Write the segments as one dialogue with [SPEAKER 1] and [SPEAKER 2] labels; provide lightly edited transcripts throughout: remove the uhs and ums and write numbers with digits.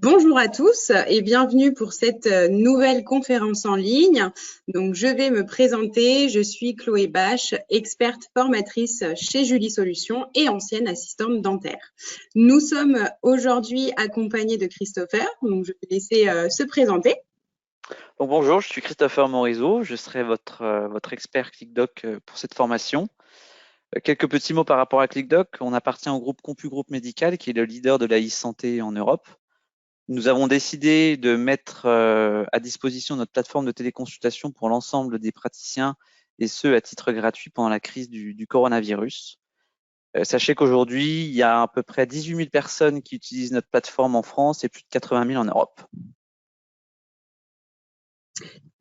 [SPEAKER 1] Bonjour à tous et bienvenue pour cette nouvelle conférence en ligne. Donc, je vais me présenter. Je suis Chloé Bache, experte formatrice chez Julie Solutions et ancienne assistante dentaire. Nous sommes aujourd'hui accompagnés de Christopher. Donc, je vais laisser se présenter.
[SPEAKER 2] Donc, bonjour, je suis Christopher Morizot. Je serai votre expert ClickDoc pour cette formation. Quelques petits mots par rapport à ClickDoc. On appartient au groupe CompuGroup Médical, qui est le leader de la e-santé en Europe. Nous avons décidé de mettre à disposition notre plateforme de téléconsultation pour l'ensemble des praticiens, et ce, à titre gratuit pendant la crise du coronavirus. Sachez qu'aujourd'hui, il y a à peu près 18 000 personnes qui utilisent notre plateforme en France et plus de 80 000 en Europe.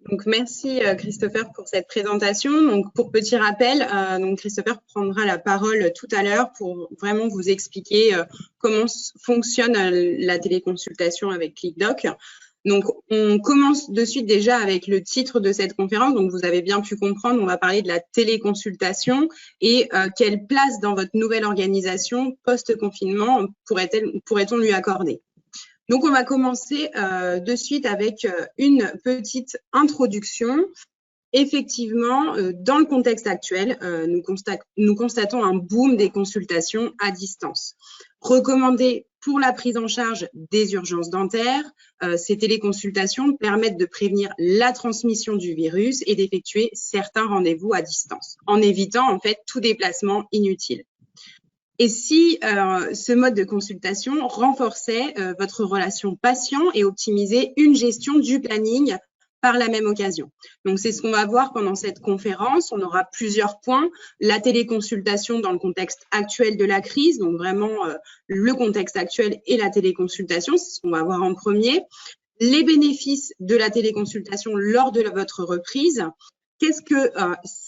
[SPEAKER 1] Donc, merci Christopher pour cette présentation. Donc, pour petit rappel, donc Christopher prendra la parole tout à l'heure pour vraiment vous expliquer comment fonctionne la téléconsultation avec ClickDoc. Donc, on commence de suite déjà avec le titre de cette conférence. Donc, vous avez bien pu comprendre, on va parler de la téléconsultation et quelle place dans votre nouvelle organisation post-confinement pourrait-on lui accorder. Donc, on va commencer de suite avec une petite introduction. Effectivement, dans le contexte actuel, nous constatons un boom des consultations à distance. Recommandées pour la prise en charge des urgences dentaires, ces téléconsultations permettent de prévenir la transmission du virus et d'effectuer certains rendez-vous à distance, en évitant en fait tout déplacement inutile. Et si ce mode de consultation renforçait votre relation patient et optimisait une gestion du planning par la même occasion. Donc, c'est ce qu'on va voir pendant cette conférence. On aura plusieurs points. La téléconsultation dans le contexte actuel de la crise, donc vraiment le contexte actuel et la téléconsultation, c'est ce qu'on va voir en premier. Les bénéfices de la téléconsultation lors de votre reprise. Qu'est-ce que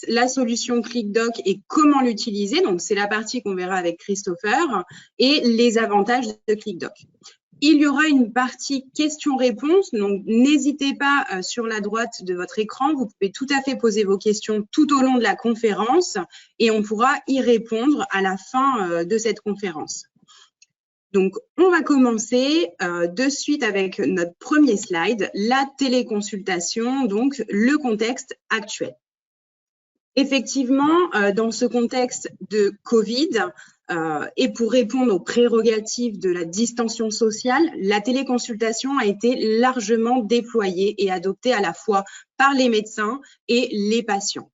[SPEAKER 1] la solution ClickDoc et comment l'utiliser? Donc, c'est la partie qu'on verra avec Christopher et les avantages de ClickDoc. Il y aura une partie questions-réponses, donc n'hésitez pas sur la droite de votre écran, vous pouvez tout à fait poser vos questions tout au long de la conférence et on pourra y répondre à la fin de cette conférence. Donc, on va commencer de suite avec notre premier slide, la téléconsultation, donc le contexte actuel. Effectivement, dans ce contexte de Covid et pour répondre aux prérogatives de la distanciation sociale, la téléconsultation a été largement déployée et adoptée à la fois par les médecins et les patients.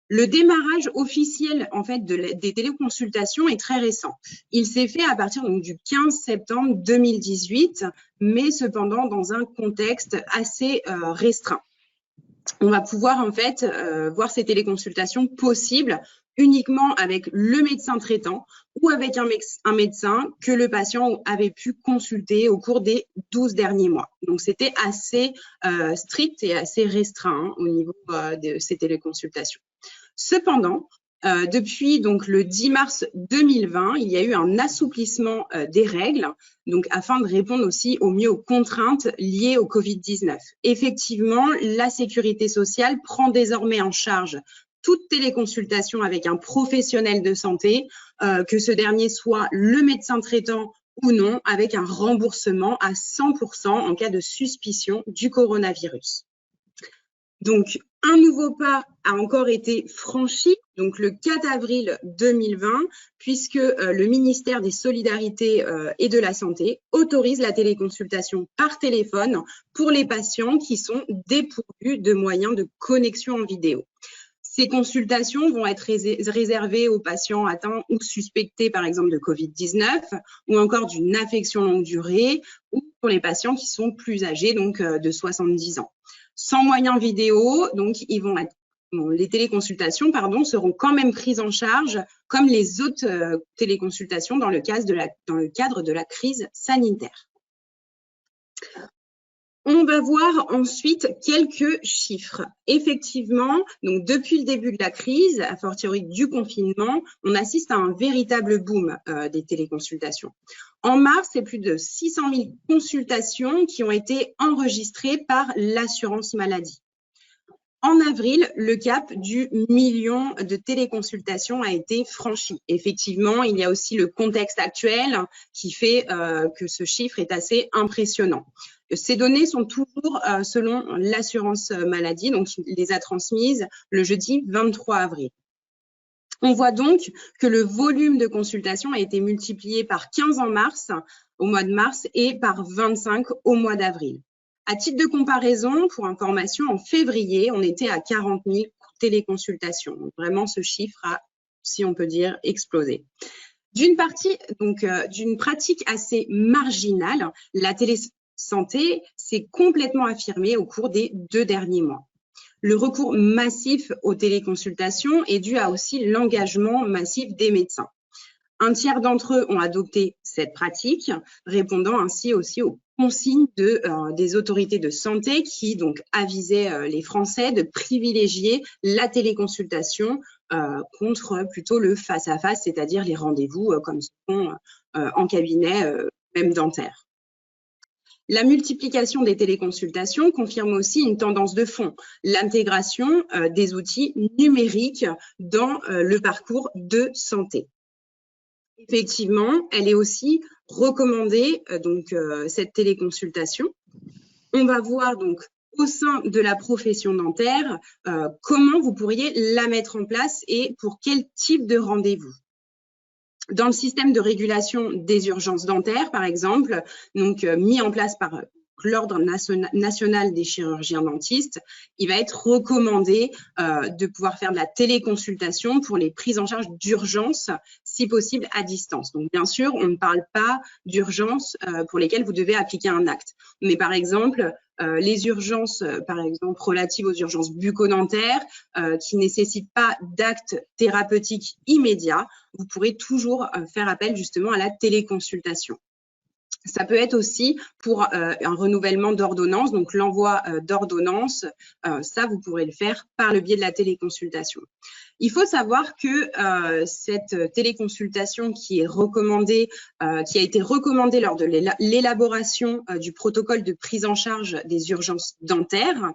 [SPEAKER 1] Le démarrage officiel en fait des téléconsultations est très récent. Il s'est fait à partir donc, du 15 septembre 2018, mais cependant dans un contexte assez restreint. On va pouvoir en fait voir ces téléconsultations possibles uniquement avec le médecin traitant ou avec un médecin que le patient avait pu consulter au cours des 12 derniers mois. Donc, c'était assez strict et assez restreint au niveau de ces téléconsultations. Cependant, depuis donc le 10 mars 2020, il y a eu un assouplissement des règles, donc afin de répondre aussi au mieux aux contraintes liées au Covid-19. Effectivement, la sécurité sociale prend désormais en charge toute téléconsultation avec un professionnel de santé, que ce dernier soit le médecin traitant ou non, avec un remboursement à 100% en cas de suspicion du coronavirus. Donc, un nouveau pas a encore été franchi, donc le 4 avril 2020, puisque le ministère des Solidarités et de la Santé autorise la téléconsultation par téléphone pour les patients qui sont dépourvus de moyens de connexion en vidéo. Ces consultations vont être réservées aux patients atteints ou suspectés, par exemple, de Covid-19 ou encore d'une affection longue durée ou pour les patients qui sont plus âgés, donc de 70 ans. Sans moyens vidéo, donc les téléconsultations seront quand même prises en charge comme les autres téléconsultations dans le cadre de la crise sanitaire. On va voir ensuite quelques chiffres. Effectivement, donc depuis le début de la crise, à fortiori du confinement, on assiste à un véritable boom des téléconsultations. En mars, c'est plus de 600 000 consultations qui ont été enregistrées par l'assurance maladie. En avril, le cap du million de téléconsultations a été franchi. Effectivement, il y a aussi le contexte actuel qui fait que ce chiffre est assez impressionnant. Ces données sont toujours selon l'assurance maladie, donc il les a transmises le jeudi 23 avril. On voit donc que le volume de consultations a été multiplié par 15 en mars, au mois de mars, et par 25 au mois d'avril. À titre de comparaison, pour information, en février, on était à 40 000 téléconsultations. Donc, vraiment, ce chiffre a, si on peut dire, explosé. D'une pratique assez marginale, la télésanté s'est complètement affirmée au cours des 2 derniers mois. Le recours massif aux téléconsultations est dû à aussi l'engagement massif des médecins. Un tiers d'entre eux ont adopté cette pratique, répondant ainsi aussi aux consignes des autorités de santé qui donc avisaient les Français de privilégier la téléconsultation contre plutôt le face-à-face, c'est-à-dire les rendez-vous comme ce sont en cabinet, même dentaire. La multiplication des téléconsultations confirme aussi une tendance de fond, l'intégration des outils numériques dans le parcours de santé. Effectivement, elle est aussi recommandée, cette téléconsultation. On va voir donc au sein de la profession dentaire comment vous pourriez la mettre en place et pour quel type de rendez-vous. Dans le système de régulation des urgences dentaires, par exemple, donc mis en place par l'Ordre national des chirurgiens dentistes, il va être recommandé de pouvoir faire de la téléconsultation pour les prises en charge d'urgence, si possible à distance. Donc, bien sûr, on ne parle pas d'urgences pour lesquelles vous devez appliquer un acte. Mais par exemple, les urgences, par exemple, relatives aux urgences bucco-dentaires, qui ne nécessitent pas d'acte thérapeutique immédiat, vous pourrez toujours faire appel justement à la téléconsultation. Ça peut être aussi pour un renouvellement d'ordonnance, donc l'envoi d'ordonnance, ça vous pourrez le faire par le biais de la téléconsultation. Il faut savoir que cette téléconsultation qui est recommandée, qui a été recommandée lors de l'élaboration du protocole de prise en charge des urgences dentaires,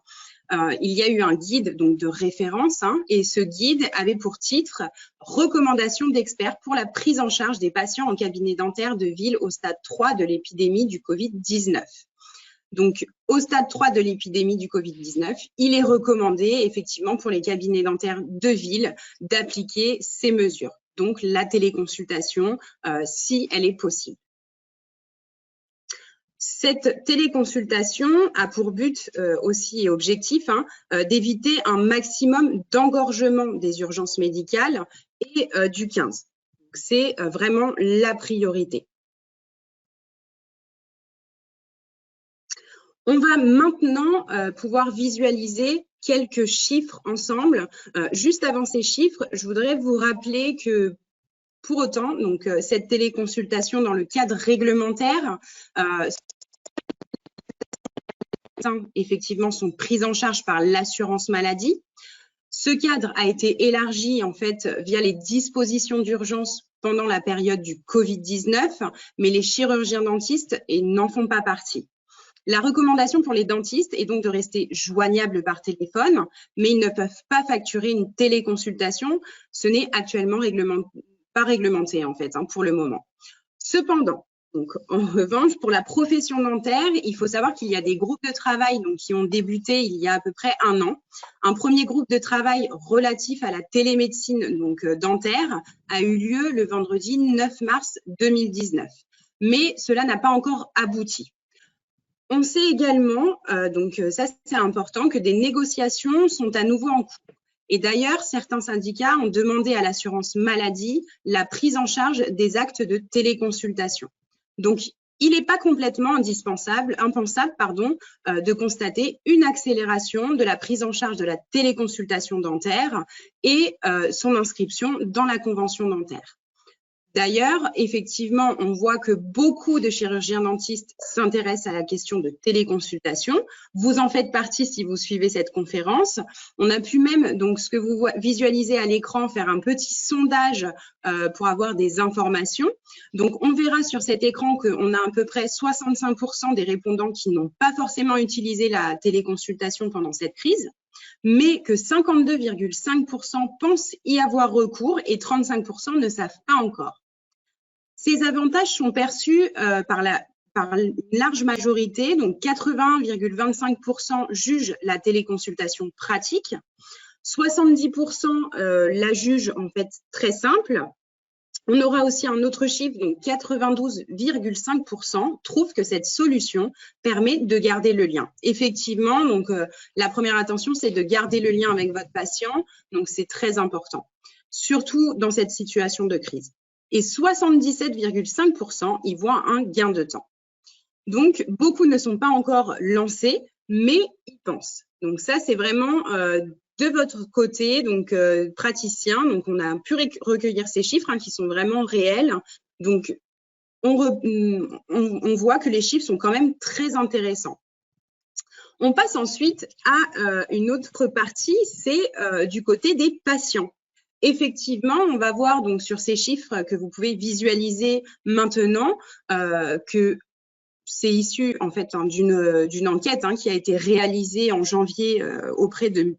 [SPEAKER 1] il y a eu un guide donc de référence et ce guide avait pour titre « Recommandations d'experts pour la prise en charge des patients en cabinet dentaire de ville au stade 3 de l'épidémie du Covid-19 ». Donc, au stade 3 de l'épidémie du Covid-19, il est recommandé effectivement pour les cabinets dentaires de ville d'appliquer ces mesures. Donc, la téléconsultation, si elle est possible. Cette téléconsultation a pour but aussi et objectif d'éviter un maximum d'engorgement des urgences médicales et du 15. C'est vraiment la priorité. On va maintenant pouvoir visualiser quelques chiffres ensemble. Juste avant ces chiffres, je voudrais vous rappeler que pour autant, donc cette téléconsultation dans le cadre réglementaire, effectivement sont prises en charge par l'assurance maladie. Ce cadre a été élargi en fait via les dispositions d'urgence pendant la période du Covid-19, mais les chirurgiens dentistes n'en font pas partie. La recommandation pour les dentistes est donc de rester joignables par téléphone, mais ils ne peuvent pas facturer une téléconsultation. Ce n'est actuellement pas réglementé en fait pour le moment. Cependant, donc, en revanche, pour la profession dentaire, il faut savoir qu'il y a des groupes de travail qui ont débuté il y a à peu près 1 an. Un premier groupe de travail relatif à la télémédecine dentaire a eu lieu le vendredi 9 mars 2019. Mais cela n'a pas encore abouti. On sait également, ça c'est important, que des négociations sont à nouveau en cours. Et d'ailleurs, certains syndicats ont demandé à l'assurance maladie la prise en charge des actes de téléconsultation. Donc, il n'est pas complètement impensable de constater une accélération de la prise en charge de la téléconsultation dentaire et son inscription dans la convention dentaire. D'ailleurs, effectivement, on voit que beaucoup de chirurgiens dentistes s'intéressent à la question de téléconsultation. Vous en faites partie si vous suivez cette conférence. On a pu même, donc ce que vous visualisez à l'écran, faire un petit sondage pour avoir des informations. Donc, on verra sur cet écran qu'on a à peu près 65% des répondants qui n'ont pas forcément utilisé la téléconsultation pendant cette crise. mais que 52,5% pensent y avoir recours et 35% ne savent pas encore. Ces avantages sont perçus par une large majorité, donc 80,25% jugent la téléconsultation pratique, 70% la jugent en fait très simple. On aura aussi un autre chiffre, donc 92,5% trouvent que cette solution permet de garder le lien. Effectivement, donc la première attention, c'est de garder le lien avec votre patient, donc c'est très important, surtout dans cette situation de crise. Et 77,5% y voient un gain de temps. Donc, beaucoup ne sont pas encore lancés, mais ils pensent. Donc ça, c'est vraiment de votre côté, donc praticien. Donc, on a pu recueillir ces chiffres qui sont vraiment réels. Donc, on voit que les chiffres sont quand même très intéressants. On passe ensuite à une autre partie, c'est du côté des patients. Effectivement, on va voir donc sur ces chiffres que vous pouvez visualiser maintenant que c'est issu en fait d'une enquête qui a été réalisée en janvier auprès de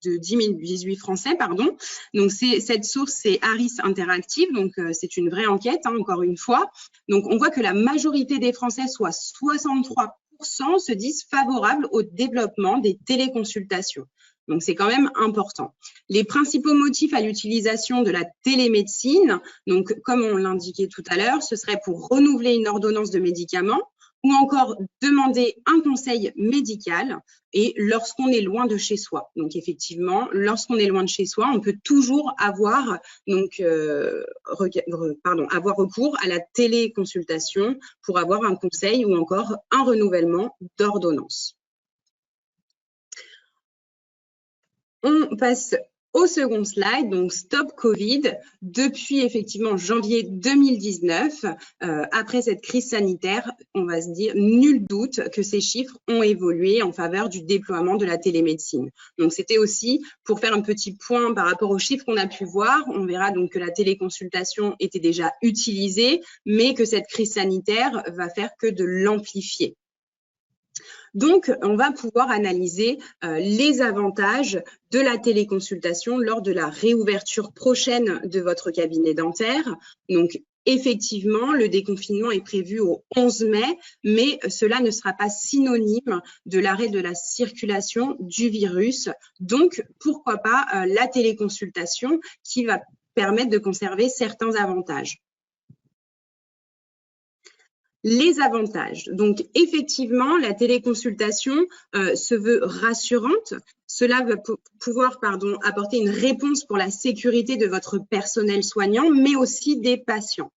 [SPEAKER 1] 10 018 Français, pardon. Donc cette source, c'est Harris Interactive, donc c'est une vraie enquête, encore une fois. Donc on voit que la majorité des Français, soit 63%, se disent favorables au développement des téléconsultations. Donc, c'est quand même important. Les principaux motifs à l'utilisation de la télémédecine, donc comme on l'indiquait tout à l'heure, ce serait pour renouveler une ordonnance de médicaments ou encore demander un conseil médical et lorsqu'on est loin de chez soi. Donc, effectivement, lorsqu'on est loin de chez soi, on peut toujours avoir, avoir recours à la téléconsultation pour avoir un conseil ou encore un renouvellement d'ordonnance. On passe au second slide, donc Stop Covid. Depuis effectivement janvier 2019, après cette crise sanitaire, on va se dire nul doute que ces chiffres ont évolué en faveur du déploiement de la télémédecine. Donc c'était aussi pour faire un petit point par rapport aux chiffres qu'on a pu voir. On verra donc que la téléconsultation était déjà utilisée, mais que cette crise sanitaire va faire que de l'amplifier. Donc, on va pouvoir analyser les avantages de la téléconsultation lors de la réouverture prochaine de votre cabinet dentaire. Donc, effectivement, le déconfinement est prévu au 11 mai, mais cela ne sera pas synonyme de l'arrêt de la circulation du virus. Donc, pourquoi pas la téléconsultation qui va permettre de conserver certains avantages. Les avantages. Donc, effectivement, la téléconsultation se veut rassurante. Cela va pouvoir apporter une réponse pour la sécurité de votre personnel soignant, mais aussi des patients.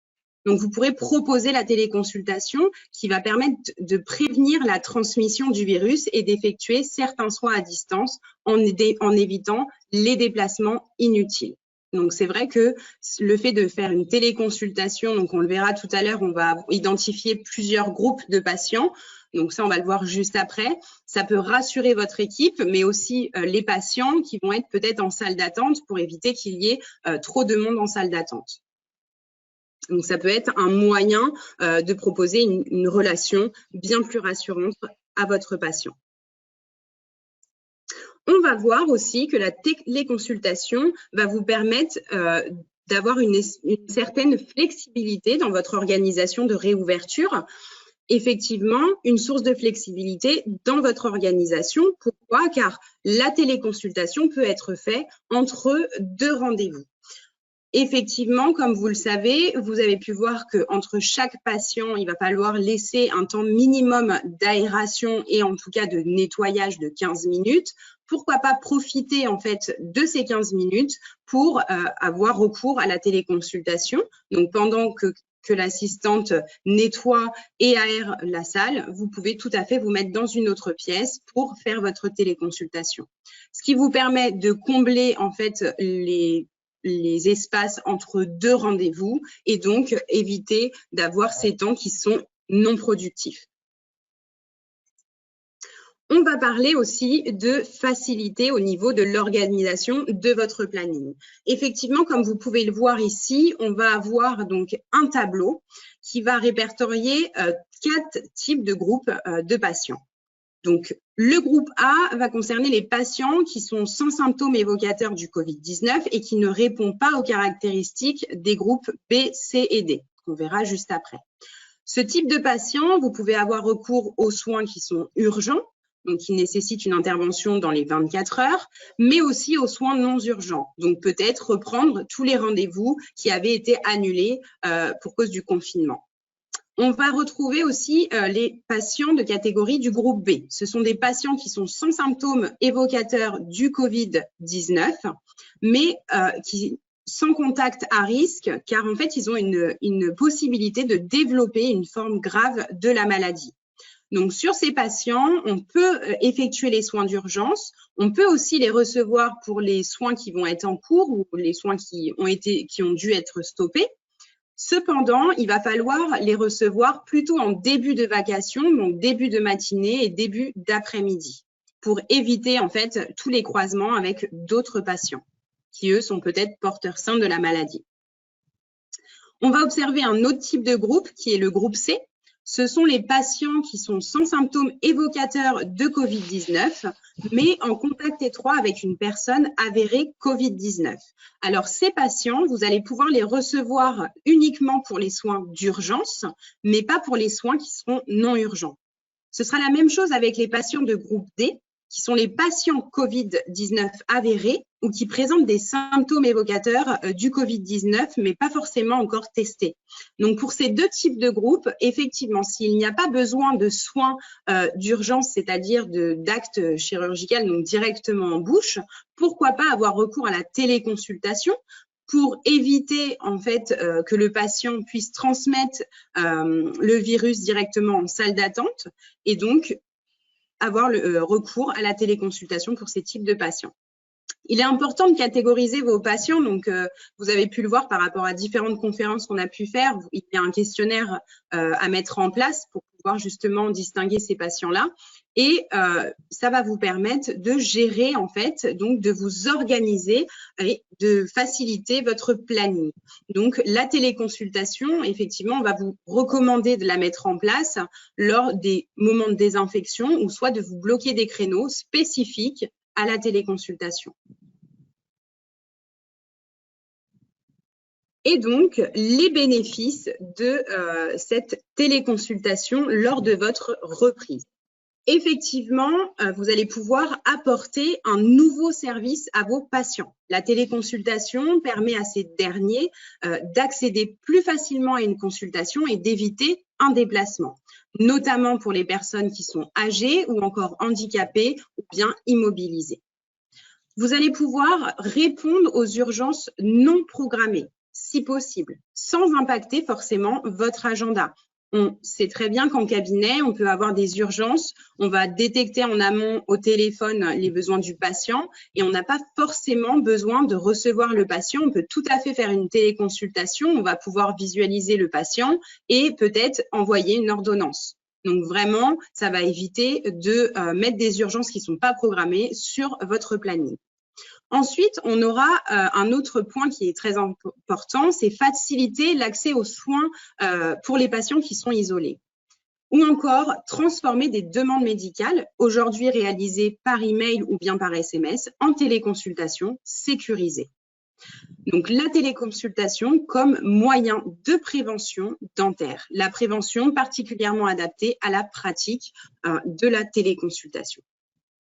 [SPEAKER 1] Donc, vous pourrez proposer la téléconsultation qui va permettre de prévenir la transmission du virus et d'effectuer certains soins à distance en évitant les déplacements inutiles. Donc, c'est vrai que le fait de faire une téléconsultation, donc on le verra tout à l'heure, on va identifier plusieurs groupes de patients. Donc, ça, on va le voir juste après. Ça peut rassurer votre équipe, mais aussi les patients qui vont être peut-être en salle d'attente pour éviter qu'il y ait trop de monde en salle d'attente. Donc, ça peut être un moyen de proposer une relation bien plus rassurante à votre patient. On va voir aussi que la téléconsultation va vous permettre d'avoir une certaine flexibilité dans votre organisation de réouverture. Effectivement, une source de flexibilité dans votre organisation. Pourquoi? Car la téléconsultation peut être faite entre deux rendez-vous. Effectivement, comme vous le savez, vous avez pu voir qu'entre chaque patient, il va falloir laisser un temps minimum d'aération et en tout cas de nettoyage de 15 minutes. Pourquoi pas profiter en fait de ces 15 minutes pour avoir recours à la téléconsultation. Donc, pendant que l'assistante nettoie et aère la salle, vous pouvez tout à fait vous mettre dans une autre pièce pour faire votre téléconsultation. Ce qui vous permet de combler en fait les espaces entre deux rendez-vous et donc éviter d'avoir ces temps qui sont non productifs. On va parler aussi de facilité au niveau de l'organisation de votre planning. Effectivement, comme vous pouvez le voir ici, on va avoir donc un tableau qui va répertorier 4 types de groupes de patients. Donc, le groupe A va concerner les patients qui sont sans symptômes évocateurs du Covid-19 et qui ne répondent pas aux caractéristiques des groupes B, C et D, qu'on verra juste après. Ce type de patient, vous pouvez avoir recours aux soins qui sont urgents, donc qui nécessitent une intervention dans les 24 heures, mais aussi aux soins non urgents. Donc peut-être reprendre tous les rendez-vous qui avaient été annulés pour cause du confinement. On va retrouver aussi les patients de catégorie du groupe B. Ce sont des patients qui sont sans symptômes évocateurs du Covid-19, mais qui sans contact à risque, car en fait, ils ont une possibilité de développer une forme grave de la maladie. Donc, sur ces patients, on peut effectuer les soins d'urgence. On peut aussi les recevoir pour les soins qui vont être en cours ou les soins qui ont dû être stoppés. Cependant, il va falloir les recevoir plutôt en début de vacation, donc début de matinée et début d'après-midi, pour éviter en fait tous les croisements avec d'autres patients qui, eux, sont peut-être porteurs sains de la maladie. On va observer un autre type de groupe qui est le groupe C. Ce sont les patients qui sont sans symptômes évocateurs de Covid-19, mais en contact étroit avec une personne avérée Covid-19. Alors, ces patients, vous allez pouvoir les recevoir uniquement pour les soins d'urgence, mais pas pour les soins qui seront non urgents. Ce sera la même chose avec les patients de groupe D, qui sont les patients Covid-19 avérés ou qui présentent des symptômes évocateurs du Covid-19, mais pas forcément encore testés. Donc, pour ces deux types de groupes, effectivement, s'il n'y a pas besoin de soins d'urgence, c'est-à-dire d'actes chirurgicaux, donc directement en bouche, pourquoi pas avoir recours à la téléconsultation pour éviter en fait que le patient puisse transmettre le virus directement en salle d'attente et donc avoir le recours à la téléconsultation pour ces types de patients. Il est important de catégoriser vos patients. Donc, vous avez pu le voir par rapport à différentes conférences qu'on a pu faire. Il y a un questionnaire à mettre en place pour pouvoir justement distinguer ces patients-là. Et ça va vous permettre de gérer, en fait, donc de vous organiser et de faciliter votre planning. Donc, la téléconsultation, effectivement, on va vous recommander de la mettre en place lors des moments de désinfection ou soit de vous bloquer des créneaux spécifiques à la téléconsultation. Et donc, les bénéfices de cette téléconsultation lors de votre reprise. Effectivement, vous allez pouvoir apporter un nouveau service à vos patients. La téléconsultation permet à ces derniers d'accéder plus facilement à une consultation et d'éviter un déplacement, notamment pour les personnes qui sont âgées ou encore handicapées ou bien immobilisées. Vous allez pouvoir répondre aux urgences non programmées, si possible, sans impacter forcément votre agenda. On sait très bien qu'en cabinet, on peut avoir des urgences, on va détecter en amont au téléphone les besoins du patient et on n'a pas forcément besoin de recevoir le patient. On peut tout à fait faire une téléconsultation, on va pouvoir visualiser le patient et peut-être envoyer une ordonnance. Donc vraiment, ça va éviter de mettre des urgences qui ne sont pas programmées sur votre planning. Ensuite, on aura un autre point qui est très important, c'est faciliter l'accès aux soins pour les patients qui sont isolés. Ou encore, transformer des demandes médicales, aujourd'hui réalisées par email ou bien par SMS, en téléconsultation sécurisée. Donc, la téléconsultation comme moyen de prévention dentaire. La prévention particulièrement adaptée à la pratique de la téléconsultation.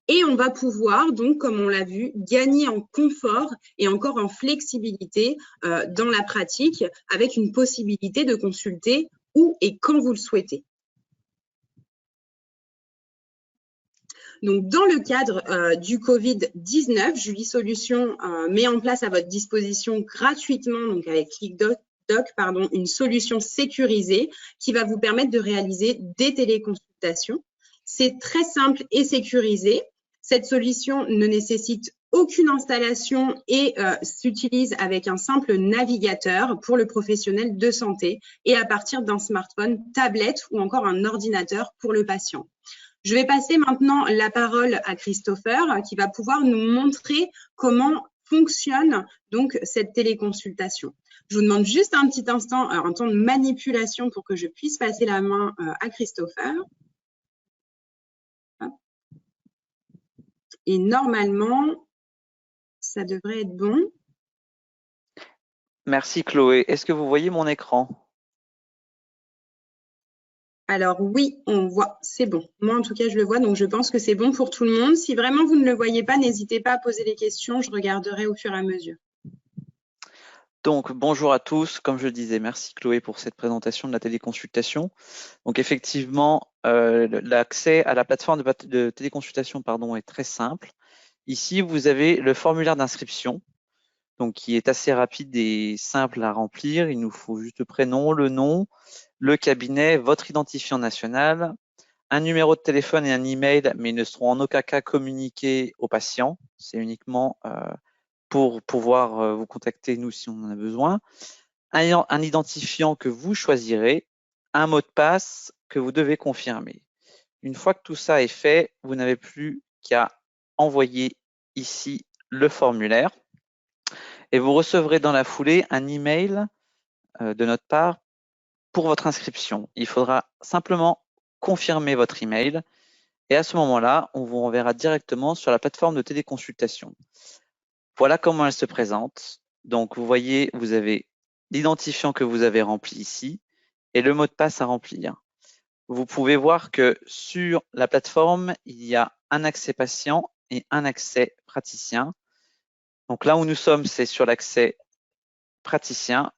[SPEAKER 1] Et on va pouvoir, donc, comme on l'a vu, gagner en confort et encore en flexibilité dans la pratique avec une possibilité de consulter où et quand vous le souhaitez. Donc, dans le cadre du Covid-19, Julie Solutions met en place à votre disposition gratuitement, donc avec ClickDoc, une solution sécurisée qui va vous permettre de réaliser des téléconsultations. C'est très simple et sécurisé. Cette solution ne nécessite aucune installation et s'utilise avec un simple navigateur pour le professionnel de santé et à partir d'un smartphone, tablette ou encore un ordinateur pour le patient. Je vais passer maintenant la parole à Christopher qui va pouvoir nous montrer comment fonctionne donc cette téléconsultation. Je vous demande juste un petit instant, un temps de manipulation pour que je puisse passer la main à Christopher. Et normalement, ça devrait être bon.
[SPEAKER 2] Merci Chloé. Est-ce que vous voyez mon écran?
[SPEAKER 1] Alors oui, on voit, c'est bon. Moi, en tout cas, je le vois, donc je pense que c'est bon pour tout le monde. Si vraiment vous ne le voyez pas, n'hésitez pas à poser des questions, je regarderai au fur et à mesure.
[SPEAKER 2] Donc, bonjour à tous. Comme je le disais, merci Chloé pour cette présentation de la téléconsultation. Donc, effectivement, l'accès à la plateforme de téléconsultation est très simple. Ici, vous avez le formulaire d'inscription, donc qui est assez rapide et simple à remplir. Il nous faut juste le prénom, le nom, le cabinet, votre identifiant national, un numéro de téléphone et un email, mais ils ne seront en aucun cas communiqués aux patients. C'est uniquement pour pouvoir vous contacter, nous, si on en a besoin. Un identifiant que vous choisirez, un mot de passe que vous devez confirmer. Une fois que tout ça est fait, vous n'avez plus qu'à envoyer ici le formulaire et vous recevrez dans la foulée un email de notre part pour votre inscription. Il faudra simplement confirmer votre email et à ce moment-là, on vous renverra directement sur la plateforme de téléconsultation. Voilà comment elle se présente. Donc, vous voyez, vous avez l'identifiant que vous avez rempli ici et le mot de passe à remplir. Vous pouvez voir que sur la plateforme, il y a un accès patient et un accès praticien. Donc là où nous sommes, c'est sur l'accès praticien.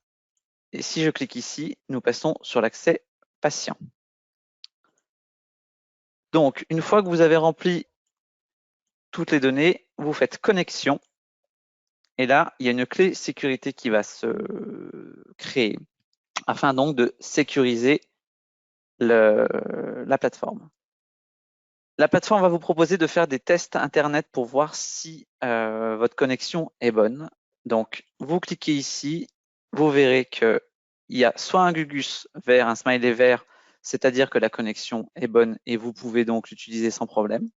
[SPEAKER 2] Et si je clique ici, nous passons sur l'accès patient. Donc, une fois que vous avez rempli toutes les données, vous faites connexion. Et là, il y a une clé sécurité qui va se créer afin donc de sécuriser la plateforme. La plateforme va vous proposer de faire des tests Internet pour voir si votre connexion est bonne. Donc, vous cliquez ici, vous verrez qu'il y a soit un Gugus vert, un smiley vert, c'est-à-dire que la connexion est bonne et vous pouvez donc l'utiliser sans problème.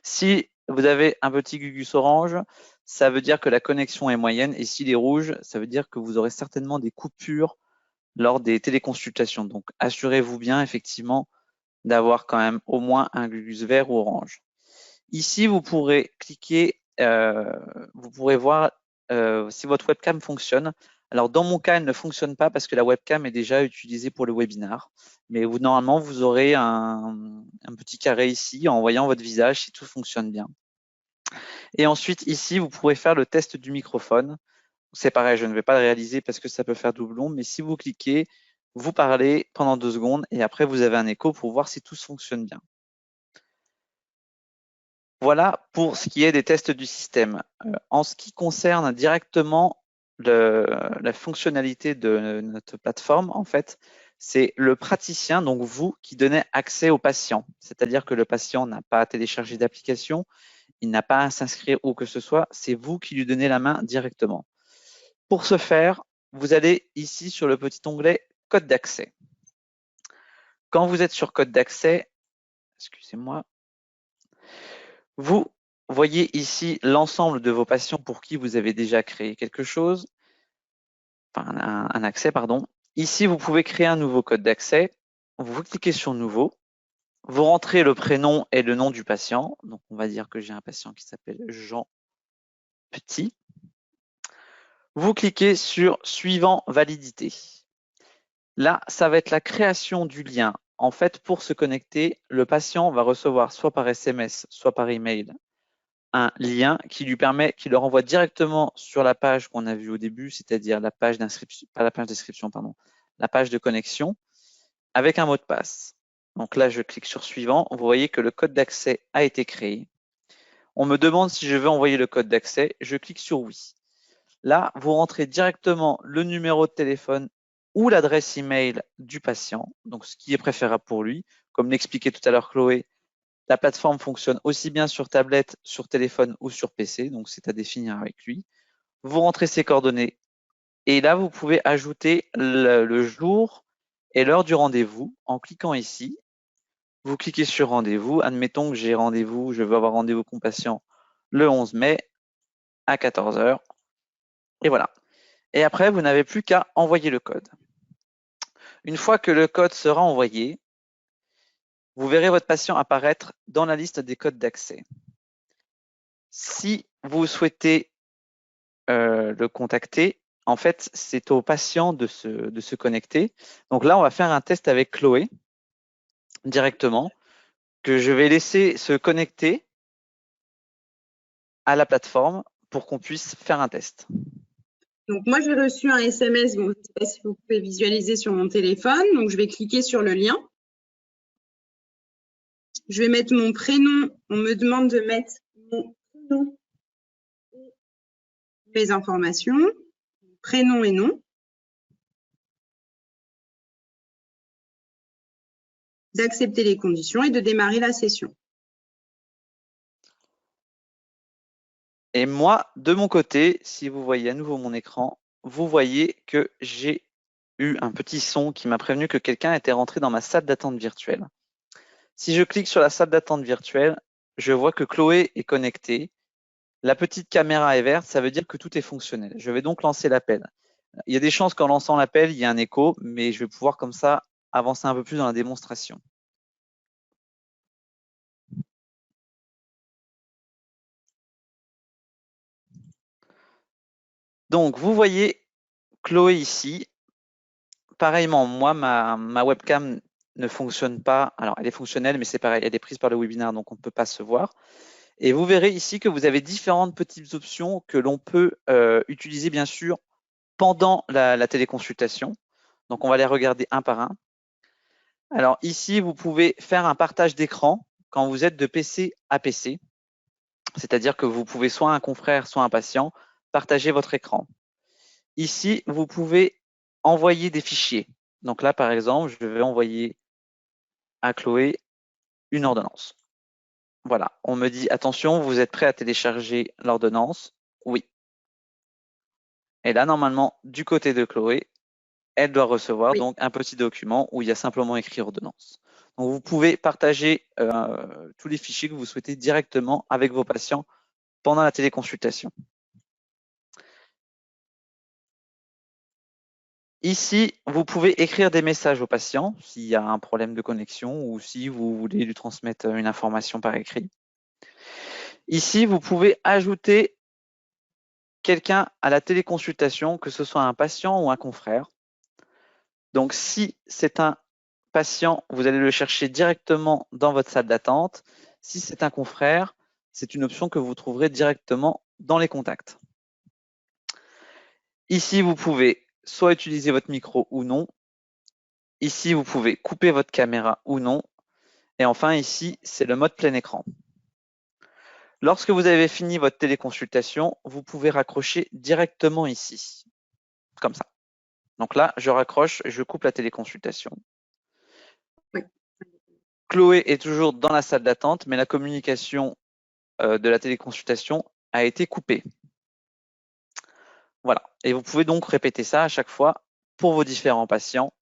[SPEAKER 2] Si vous avez un petit Gugus orange, ça veut dire que la connexion est moyenne et s'il est rouge, ça veut dire que vous aurez certainement des coupures lors des téléconsultations. Donc, assurez-vous bien effectivement d'avoir quand même au moins un Gugus vert ou orange. Ici, vous pourrez cliquer, vous pourrez voir si votre webcam fonctionne. Alors, dans mon cas, elle ne fonctionne pas parce que la webcam est déjà utilisée pour le webinar. Mais normalement, vous aurez un petit carré ici en voyant votre visage si tout fonctionne bien. Et ensuite, ici, vous pourrez faire le test du microphone. C'est pareil, je ne vais pas le réaliser parce que ça peut faire doublon, mais si vous cliquez, vous parlez pendant 2 secondes et après, vous avez un écho pour voir si tout fonctionne bien. Voilà pour ce qui est des tests du système. En ce qui concerne directement la fonctionnalité de notre plateforme, en fait, c'est le praticien, donc vous, qui donnez accès au patient. C'est-à-dire que le patient n'a pas à télécharger d'application, il n'a pas à s'inscrire où que ce soit, c'est vous qui lui donnez la main directement. Pour ce faire, vous allez ici sur le petit onglet Code d'accès. Quand vous êtes sur Code d'accès, excusez-moi, vous voyez ici l'ensemble de vos patients pour qui vous avez déjà créé quelque chose, enfin un accès, pardon. Ici, vous pouvez créer un nouveau code d'accès. Vous cliquez sur Nouveau. Vous rentrez le prénom et le nom du patient. Donc, on va dire que j'ai un patient qui s'appelle Jean Petit. Vous cliquez sur Suivant validité. Là, ça va être la création du lien. En fait, pour se connecter, le patient va recevoir soit par SMS, soit par email un lien qui lui permet, qui le renvoie directement sur la page qu'on a vue au début, c'est-à-dire la page d'inscription, pas la page d'inscription, pardon, la page de connexion avec un mot de passe. Donc là, je clique sur suivant. Vous voyez que le code d'accès a été créé. On me demande si je veux envoyer le code d'accès. Je clique sur oui. Là, vous rentrez directement le numéro de téléphone ou l'adresse email du patient, donc ce qui est préférable pour lui. Comme l'expliquait tout à l'heure Chloé, la plateforme fonctionne aussi bien sur tablette, sur téléphone ou sur PC, donc c'est à définir avec lui. Vous rentrez ses coordonnées et là, vous pouvez ajouter le jour et l'heure du rendez-vous en cliquant ici. Vous cliquez sur rendez-vous. Admettons que j'ai rendez-vous, je veux avoir rendez-vous avec mon patient le 11 mai à 14 h. Et voilà. Et après, vous n'avez plus qu'à envoyer le code. Une fois que le code sera envoyé, vous verrez votre patient apparaître dans la liste des codes d'accès. Si vous souhaitez le contacter, en fait, c'est au patient de se connecter. Donc là, on va faire un test avec Chloé directement, que je vais laisser se connecter à la plateforme pour qu'on puisse faire un test.
[SPEAKER 1] Donc, moi, j'ai reçu un SMS. Bon, je ne sais pas si vous pouvez visualiser sur mon téléphone. Donc, je vais cliquer sur le lien. Je vais mettre mon prénom. On me demande de mettre mon prénom et mes informations, prénom et nom. D'accepter les conditions et de démarrer la session.
[SPEAKER 2] Et moi, de mon côté, si vous voyez à nouveau mon écran, vous voyez que j'ai eu un petit son qui m'a prévenu que quelqu'un était rentré dans ma salle d'attente virtuelle. Si je clique sur la salle d'attente virtuelle, je vois que Chloé est connectée. La petite caméra est verte, ça veut dire que tout est fonctionnel. Je vais donc lancer l'appel. Il y a des chances qu'en lançant l'appel, il y ait un écho, mais je vais pouvoir comme ça avancer un peu plus dans la démonstration. Donc, vous voyez Chloé ici. Pareillement, moi, ma webcam ne fonctionne pas. Alors, elle est fonctionnelle, mais c'est pareil, elle est prise par le webinaire, donc on ne peut pas se voir. Et vous verrez ici que vous avez différentes petites options que l'on peut utiliser, bien sûr, pendant la téléconsultation. Donc, on va les regarder un par un. Alors, ici, vous pouvez faire un partage d'écran quand vous êtes de PC à PC. C'est-à-dire que vous pouvez soit un confrère, soit un patient, partager votre écran. Ici, vous pouvez envoyer des fichiers. Donc là, par exemple, je vais envoyer à Chloé une ordonnance. Voilà, on me dit, attention, vous êtes prêt à télécharger l'ordonnance? Oui. Et là, normalement, du côté de Chloé, elle doit recevoir donc un petit document où il y a simplement écrit ordonnance. Donc, vous pouvez partager tous les fichiers que vous souhaitez directement avec vos patients pendant la téléconsultation. Ici, vous pouvez écrire des messages aux patients s'il y a un problème de connexion ou si vous voulez lui transmettre une information par écrit. Ici, vous pouvez ajouter quelqu'un à la téléconsultation, que ce soit un patient ou un confrère. Donc, si c'est un patient, vous allez le chercher directement dans votre salle d'attente. Si c'est un confrère, c'est une option que vous trouverez directement dans les contacts. Ici, vous pouvez soit utiliser votre micro ou non. Ici, vous pouvez couper votre caméra ou non. Et enfin, ici, c'est le mode plein écran. Lorsque vous avez fini votre téléconsultation, vous pouvez raccrocher directement ici, comme ça. Donc là, je raccroche, je coupe la téléconsultation.
[SPEAKER 1] Oui.
[SPEAKER 2] Chloé est toujours dans la salle d'attente, mais la communication de la téléconsultation a été coupée. Voilà. Et vous pouvez donc répéter ça à chaque fois pour vos différents patients,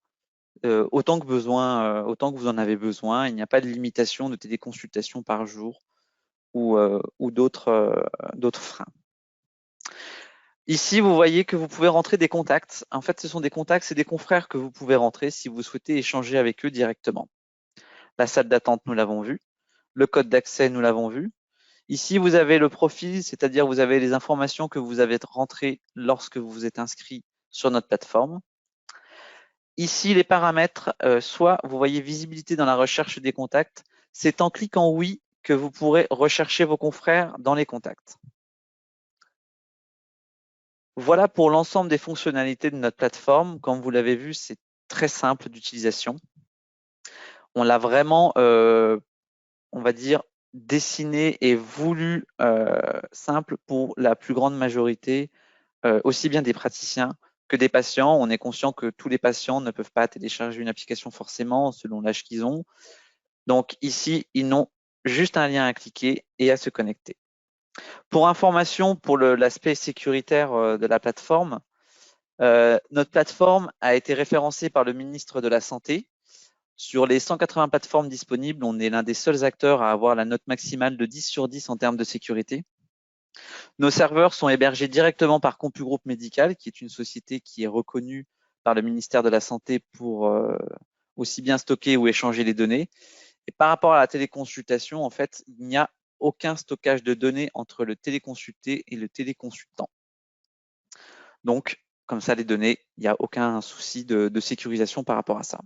[SPEAKER 2] autant que besoin, autant que vous en avez besoin. Il n'y a pas de limitation de téléconsultation par jour ou d'autres freins. Ici, vous voyez que vous pouvez rentrer des contacts. En fait, ce sont des contacts, c'est des confrères que vous pouvez rentrer si vous souhaitez échanger avec eux directement. La salle d'attente, nous l'avons vu. Le code d'accès, nous l'avons vu. Ici, vous avez le profil, c'est-à-dire vous avez les informations que vous avez rentrées lorsque vous vous êtes inscrit sur notre plateforme. Ici, les paramètres, soit vous voyez visibilité dans la recherche des contacts. C'est en cliquant oui que vous pourrez rechercher vos confrères dans les contacts. Voilà pour l'ensemble des fonctionnalités de notre plateforme. Comme vous l'avez vu, c'est très simple d'utilisation. On l'a vraiment, on va dire, dessiné et voulu simple pour la plus grande majorité, aussi bien des praticiens que des patients. On est conscient que tous les patients ne peuvent pas télécharger une application forcément selon l'âge qu'ils ont. Donc ici, ils n'ont juste un lien à cliquer et à se connecter. Pour information, pour l'aspect sécuritaire de la plateforme, notre plateforme a été référencée par le ministre de la Santé. Sur les 180 plateformes disponibles, on est l'un des seuls acteurs à avoir la note maximale de 10 sur 10 en termes de sécurité. Nos serveurs sont hébergés directement par CompuGroupe Médical, qui est une société qui est reconnue par le ministère de la Santé pour aussi bien stocker ou échanger les données. Et par rapport à la téléconsultation, en fait, il n'y a aucun stockage de données entre le téléconsulté et le téléconsultant. Donc, comme ça, les données, il n'y a aucun souci de sécurisation par rapport à ça.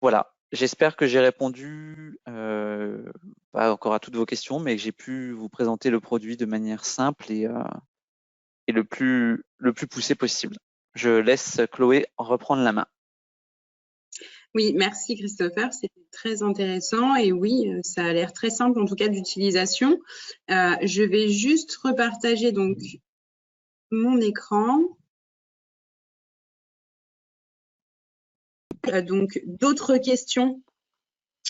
[SPEAKER 2] Voilà, j'espère que j'ai répondu, pas encore à toutes vos questions, mais que j'ai pu vous présenter le produit de manière simple et le plus poussé possible. Je laisse Chloé reprendre la main.
[SPEAKER 1] Oui, merci Christopher, c'était très intéressant et oui, ça a l'air très simple en tout cas d'utilisation. Je vais juste repartager donc mon écran. Donc d'autres questions,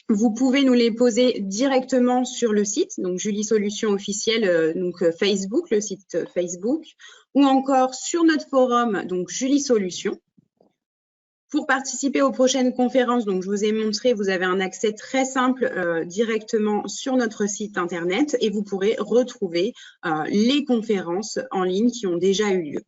[SPEAKER 1] vous pouvez nous les poser directement sur le site, donc Julie Solutions officielle, donc Facebook, le site Facebook, ou encore sur notre forum, donc Julie Solutions. Pour participer aux prochaines conférences, donc je vous ai montré, vous avez un accès très simple directement sur notre site internet et vous pourrez retrouver les conférences en ligne qui ont déjà eu lieu.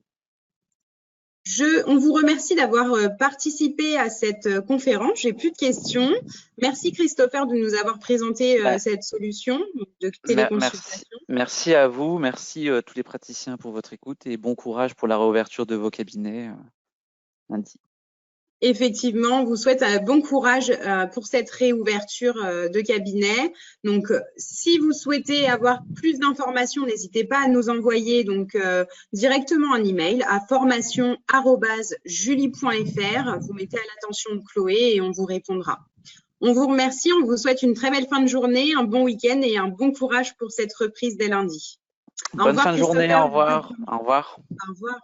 [SPEAKER 1] On vous remercie d'avoir participé à cette conférence. J'ai plus de questions. Merci Christopher de nous avoir présenté cette solution de téléconsultation.
[SPEAKER 2] Merci à vous, merci à tous les praticiens pour votre écoute et bon courage pour la réouverture de vos cabinets lundi.
[SPEAKER 1] Effectivement, on vous souhaite bon courage pour cette réouverture de cabinet. Donc, si vous souhaitez avoir plus d'informations, n'hésitez pas à nous envoyer donc directement un email à formation@julie.fr. Vous mettez à l'attention de Chloé et on vous répondra. On vous remercie, on vous souhaite une très belle fin de journée, un bon week-end et un bon courage pour cette reprise dès lundi.
[SPEAKER 2] Bonne fin de journée, au revoir. Au revoir.
[SPEAKER 1] Au revoir.